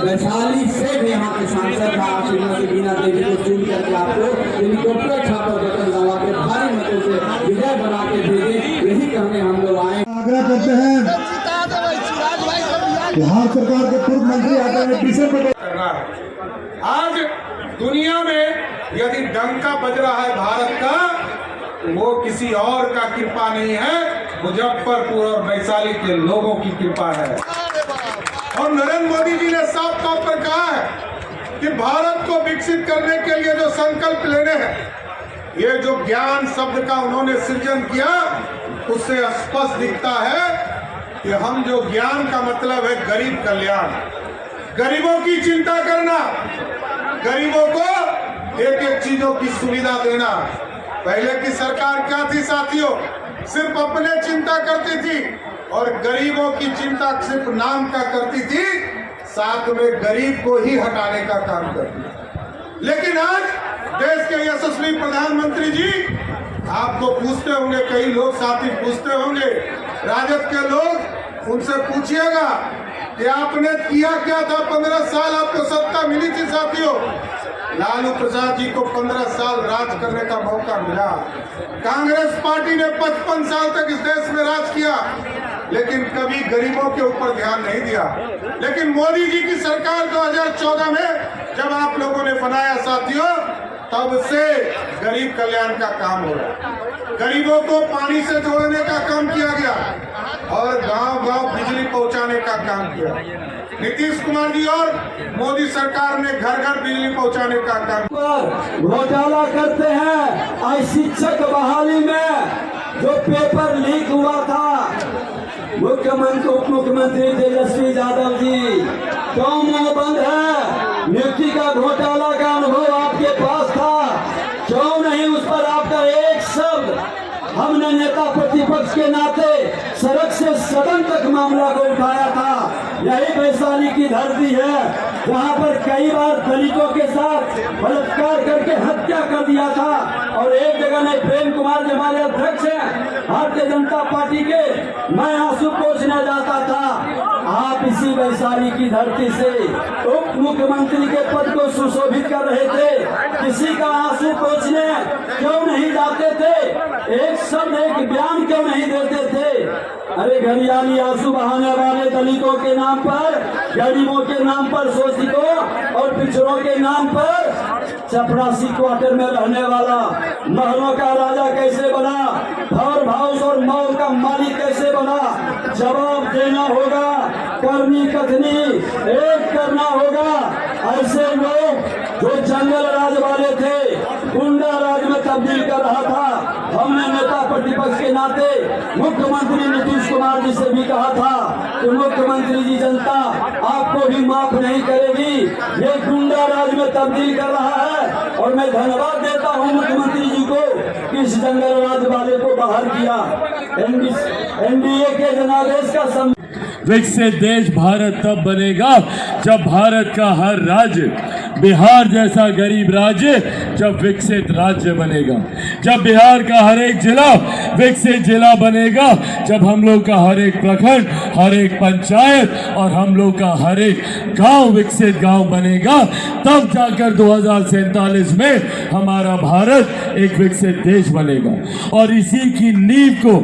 वैशाली से भी यहाँ के सांसद था श्रीमती बीना देवी को चुन करके आपको हेलीकॉप्टर छापर बटन दबा के भारी मतों से विजय बना के भेजे, यही कहने हम लोग आए। आग्रह करते हैं बिहार सरकार के पूर्व मंत्री आदरणीय किशन करना है। आज दुनिया में यदि डंका बज रहा है भारत का, वो किसी और का कृपा नहीं है, मुजफ्फरपुर और वैशाली के लोगों की कृपा है। और नरेंद्र मोदी जी ने साफ तौर पर कहा है कि भारत को विकसित करने के लिए जो संकल्प लेने हैं, ये जो ज्ञान शब्द का उन्होंने सृजन किया, उससे स्पष्ट दिखता है कि हम जो ज्ञान का मतलब है गरीब कल्याण, गरीबों की चिंता करना, गरीबों को एक एक चीजों की सुविधा देना। पहले की सरकार क्या थी साथियों, सिर्फ अपने चिंता करती थी और गरीबों की चिंता सिर्फ नाम का करती थी, साथ में गरीब को ही हटाने का काम करती थी। लेकिन आज देश के यशस्वी प्रधानमंत्री जी आपको पूछते होंगे, कई लोग साथी पूछते होंगे, राजद के लोग, उनसे पूछिएगा कि आपने किया क्या था 15 साल आपको सत्ता मिली थी साथियों। लालू प्रसाद जी को 15 साल राज करने का मौका मिला। कांग्रेस पार्टी ने 55 साल तक इस देश में राज किया, लेकिन कभी गरीबों के ऊपर ध्यान नहीं दिया। लेकिन मोदी जी की सरकार 2014 में जब आप लोगों ने बनाया साथियों, तब से गरीब कल्याण का काम हो रहा, गरीबों को पानी से जोड़ने का काम किया गया और गांव-गांव बिजली पहुंचाने का काम किया। नीतीश कुमार जी और मोदी सरकार ने घर घर बिजली पहुंचाने का काम घोटाला करते हैं। आज शिक्षक बहाली में जो पेपर लीक हुआ था, मुख्यमंत्री उप मुख्यमंत्री तेजस्वी यादव जी क्यों मुंह बंद है? नियुक्ति का घोटाला का अनुभव आपके पास था, क्यों नहीं उस पर आपका एक शब्द? हमने नेता प्रतिपक्ष के नाते सड़क से सदन तक मामला को उठाया था। यही वैशाली की धरती है जहां पर कई बार दलितों के साथ बलात्कार करके हत्या कर दिया था। और एक जगह में प्रेम कुमार जी हमारे अध्यक्ष हैं भारतीय जनता पार्टी के, मैं आंसू पोंछने जाता था। आप इसी वैशाली की धरती से उप मुख्यमंत्री के पद को सुशोभित कर रहे थे, किसी का आंसू पोंछने क्यों नहीं जाते थे? एक शब्द एक बयान क्यों नहीं देते थे? अरे घड़ियाली आंसू बहाने वाले दलितों के नाम पर, गरीबों के नाम पर, शोषितों और पिछड़ों के नाम पर चपरासी क्वार्टर में रहने वाला महलों का राजा कैसे बना, पावर हाउस और मॉल का मालिक कैसे बना? जवाब देना होगा, करनी कथनी एक करना होगा। ऐसे लोग जो जंगल राज वाले थे, गुंडा राज में तब्दील कर रहा था, हमने नेता प्रतिपक्ष के नाते मुख्यमंत्री नीतीश कुमार जी से भी कहा था कि मुख्यमंत्री जी, जनता आपको भी माफ नहीं करेगी, ये गुंडा राज में तब्दील कर रहा है। और मैं धन्यवाद देता हूं मुख्यमंत्री जी को कि इस जंगल राज वाले को बाहर किया। एनडीए के जनादेश का विकसित देश भारत तब बनेगा जब भारत का हर राज्य बिहार जैसा गरीब राज्य जब विकसित राज्य बनेगा, जब बिहार का हर एक जिला विकसित जिला बनेगा, जब हम लोग का हर एक प्रखंड, हर एक पंचायत और हम लोग का हर एक गांव विकसित गांव बनेगा, तब जाकर 2047 में हमारा भारत एक विकसित देश बनेगा। और इसी की नींव को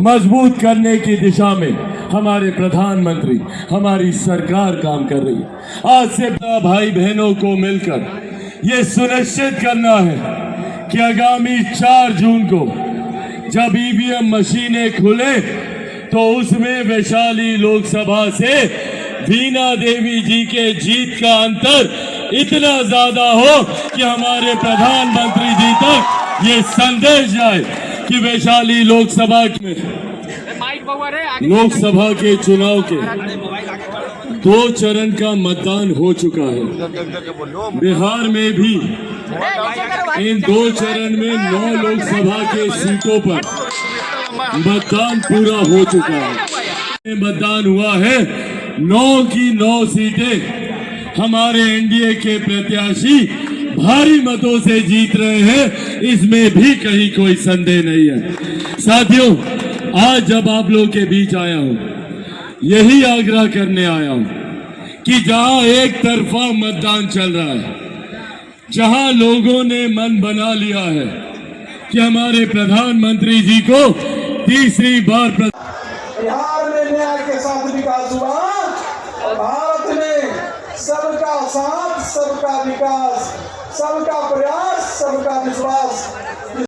मजबूत करने की दिशा में हमारे प्रधानमंत्री, हमारी सरकार काम कर रही है। आज से भाई बहनों को मिलकर ये सुनिश्चित करना है कि आगामी 4 जून को जब ईवीएम मशीनें खुले तो उसमें वैशाली लोकसभा से वीणा देवी जी के जीत का अंतर इतना ज्यादा हो कि हमारे प्रधानमंत्री जी तक ये संदेश जाए कि वैशाली लोकसभा के चुनाव के 2 चरण का मतदान हो चुका है। बिहार में भी इन 2 चरण में 9 लोकसभा के सीटों पर मतदान पूरा हो चुका है। मतदान हुआ है 9 की 9 सीटें हमारे एनडीए के प्रत्याशी भारी मतों से जीत रहे हैं, इसमें भी कहीं कोई संदेह नहीं है। साथियों, आज जब आप लोग के बीच आया हूं, यही आग्रह करने आया हूं कि जहां एक तरफा मतदान चल रहा है, जहां लोगों ने मन बना लिया है कि हमारे प्रधानमंत्री जी को तीसरी बार बिहार में न्याय के साथ विकास हुआ और भारत में सबका साथ, सबका विकास, सबका प्रयास, सबका विश्वास